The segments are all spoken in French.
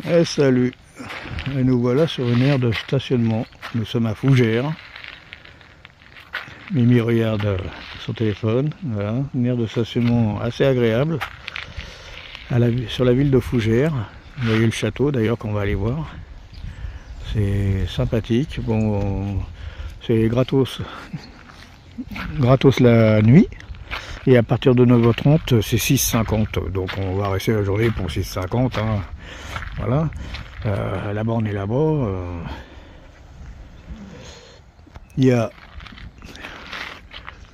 Eh, salut, et nous voilà sur une aire de stationnement. Nous sommes à Fougères. Mimi regarde son téléphone. Voilà, une aire de stationnement assez agréable sur la ville de Fougères. Vous voyez le château d'ailleurs qu'on va aller voir. C'est sympathique. Bon, c'est gratos la nuit. Et à partir de 9h30, c'est 6,50. Donc on va rester la journée pour 6,50. Hein. Voilà. Là-bas, on est là-bas. Il y a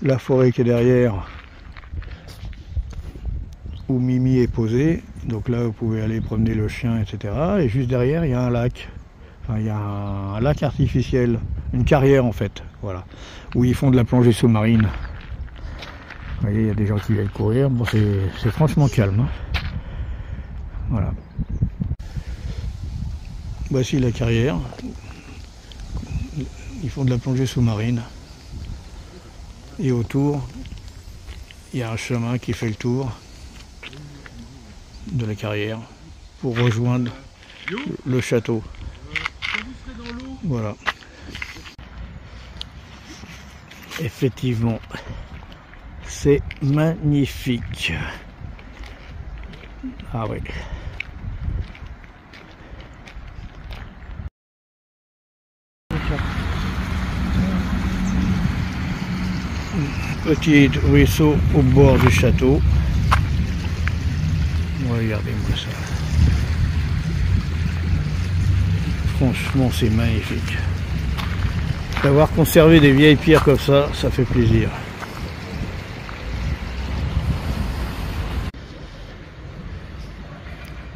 la forêt qui est derrière, où Mimi est posée. Donc là, vous pouvez aller promener le chien, etc. Et juste derrière, il y a un lac. Enfin, il y a un lac artificiel. Une carrière, en fait. Voilà. Où ils font de la plongée sous-marine. Vous voyez, il y a des gens qui viennent courir. Bon, c'est franchement calme. Hein. Voilà. Voici la carrière. Ils font de la plongée sous-marine. Et autour, il y a un chemin qui fait le tour de la carrière pour rejoindre le château. Voilà. Effectivement, c'est magnifique. Ah oui. Petit ruisseau au bord du château. Regardez-moi ça. Franchement, c'est magnifique. D'avoir conservé des vieilles pierres comme ça, ça fait plaisir.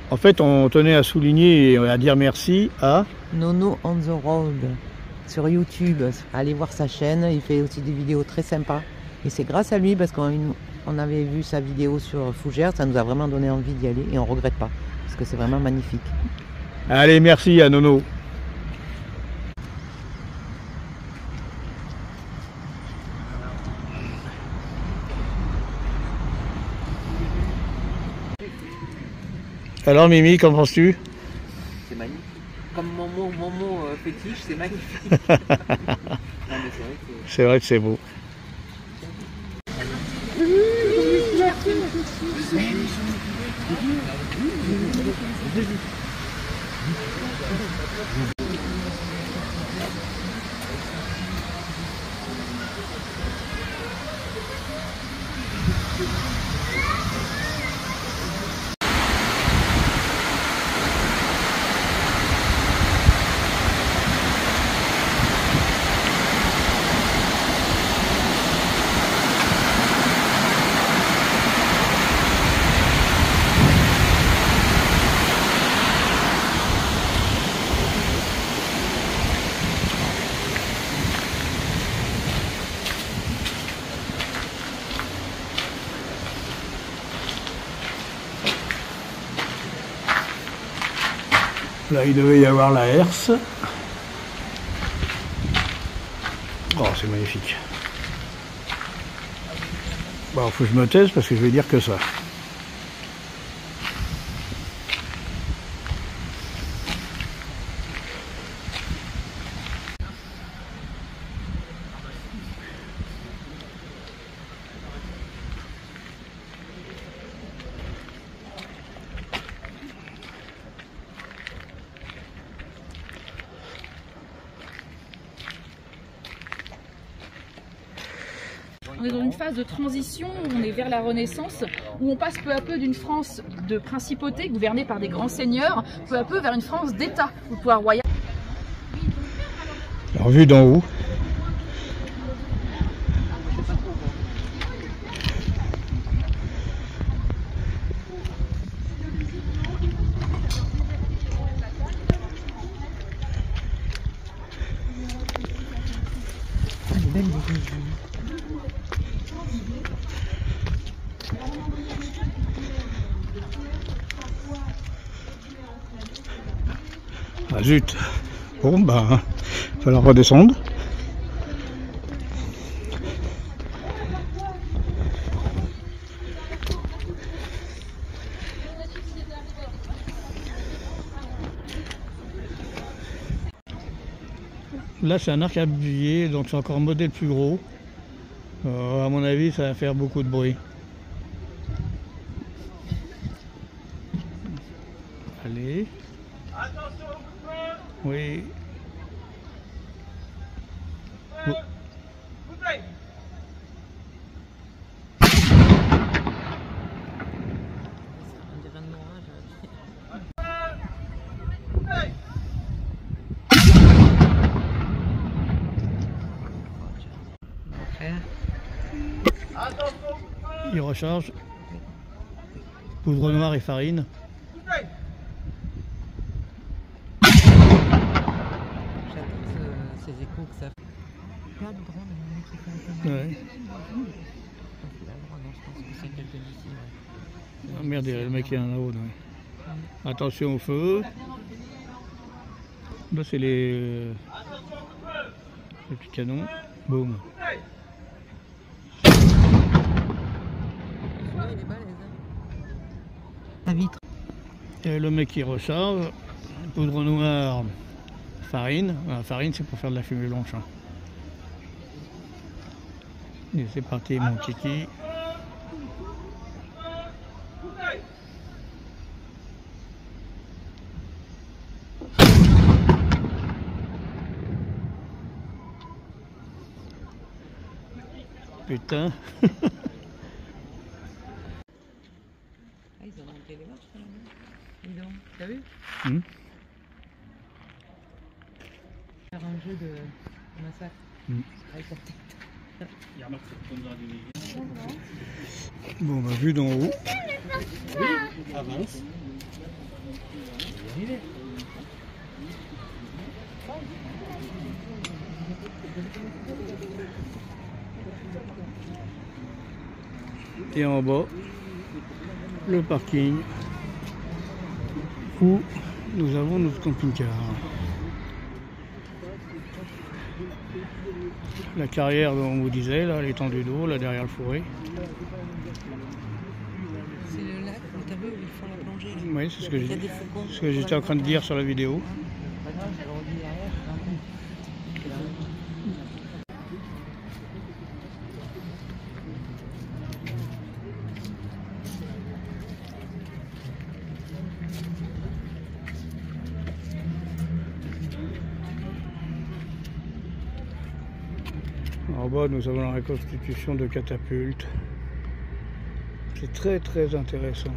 En fait, on tenait à souligner et à dire merci à Nono on the road sur YouTube. Allez voir sa chaîne, il fait aussi des vidéos très sympas. Et c'est grâce à lui, parce qu'on avait vu sa vidéo sur Fougères, ça nous a vraiment donné envie d'y aller et on ne regrette pas, parce que c'est vraiment magnifique. Allez, merci à Nono. Alors Mimi, qu'en penses-tu? C'est magnifique. Comme mon mot fétiche, c'est magnifique. C'est vrai que c'est beau. Là, il devait y avoir la herse. Oh, c'est magnifique. Bon, faut que je me taise parce que je vais dire que ça. On est dans une phase de transition, où on est vers la Renaissance, où on passe peu à peu d'une France de principauté gouvernée par des grands seigneurs, peu à peu vers une France d'État, où le pouvoir royal. Alors, vu d'en haut, ah zut, bon ben, il va falloir redescendre. Là c'est un arc à billets, donc c'est encore un modèle plus gros. À mon avis ça va faire beaucoup de bruit. Allez. Oui. Oh. Il recharge. Poudre noire et farine. Ces échos que ça fait. Pas de drone, qui fait un peu. Ouais. Ah, merde, le mec est en haut. Ouais. Attention au feu. Là c'est les petits canons. Boum. La vitre. Et le mec qui recharge. Poudre noire, farine. La farine c'est pour faire de la fumée blanche. Hein. Et c'est parti mon kiki. Putain. Ils ont monté les marches quand même. Dis donc, t'as vu? Faire un jeu de massacre avec la tête. Bon, bah, vu d'en haut. Avance. Et en bas, le parking où nous avons notre camping-car. La carrière dont on vous disait, là, l'étendue d'eau, là derrière le fourré. C'est le lac, t'as vu où ils font la plongée là. Oui, c'est ce que j'étais en train de dire sur la vidéo. En bas, nous avons la reconstitution de catapultes. C'est très très intéressant.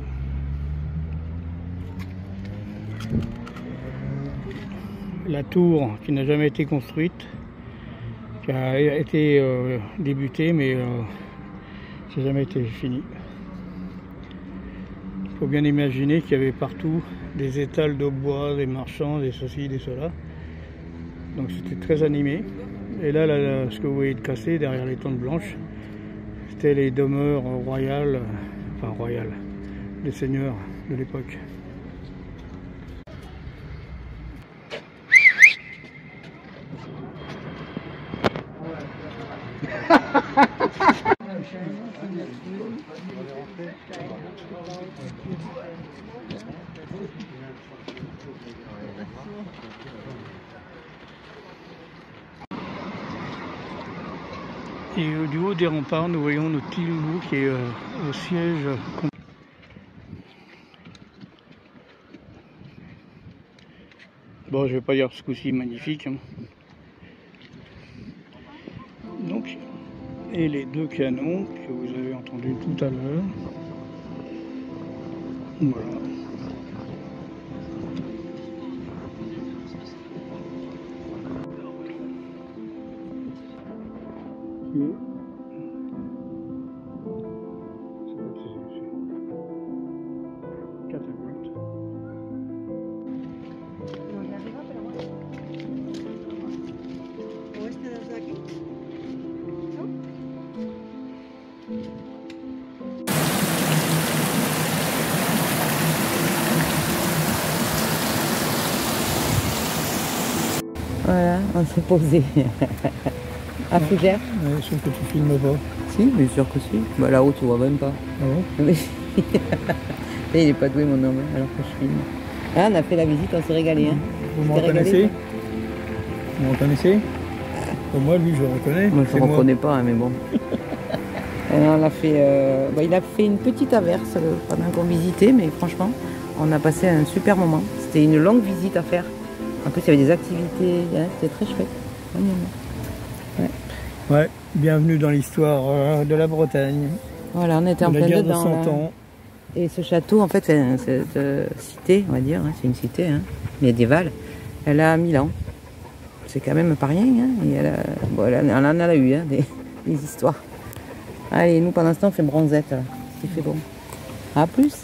La tour qui n'a jamais été construite, qui a été débutée, mais qui n'a jamais été finie. Il faut bien imaginer qu'il y avait partout des étals de bois, des marchands, des ceci, des cela. Donc c'était très animé. Et là, ce que vous voyez de cassé derrière les tentes blanches, c'était les demeures royales, enfin royales, des seigneurs de l'époque. Et du haut des remparts, nous voyons notre petit loulou qui est au siège. Bon, je vais pas dire ce coup-ci magnifique. Hein. Donc, et les deux canons que vous avez entendus tout à l'heure. Voilà. Catapulte. Voilà, on s'est posé à Fougères. Ouais, sauf que tu filmes pas. Si, bien sûr que si. Bah là-haut, tu vois même pas. Ah bon? Oui. Il est pas doué mon homme, alors que je filme. Ah, on a fait la visite, on s'est régalé. Hein. Vous me reconnaissez? Vous reconnaissez? Moi, lui, je le reconnais. Moi, je ne le reconnais pas, hein, mais bon. On a fait, il a fait une petite averse pendant qu'on visitait, mais franchement, on a passé un super moment. C'était une longue visite à faire. En plus, il y avait des activités, hein, c'était très chouette. Ouais, bienvenue dans l'histoire de la Bretagne. Voilà, on était en plein dedans. dedans. 100 ans. Et ce château, en fait, cette cité, on va dire, hein, c'est une cité médiévale, elle a 1000 ans. C'est quand même pas rien. Hein, et elle en a eu des histoires. Allez, nous, pendant ce temps, on fait bronzette. Il fait bon. À plus.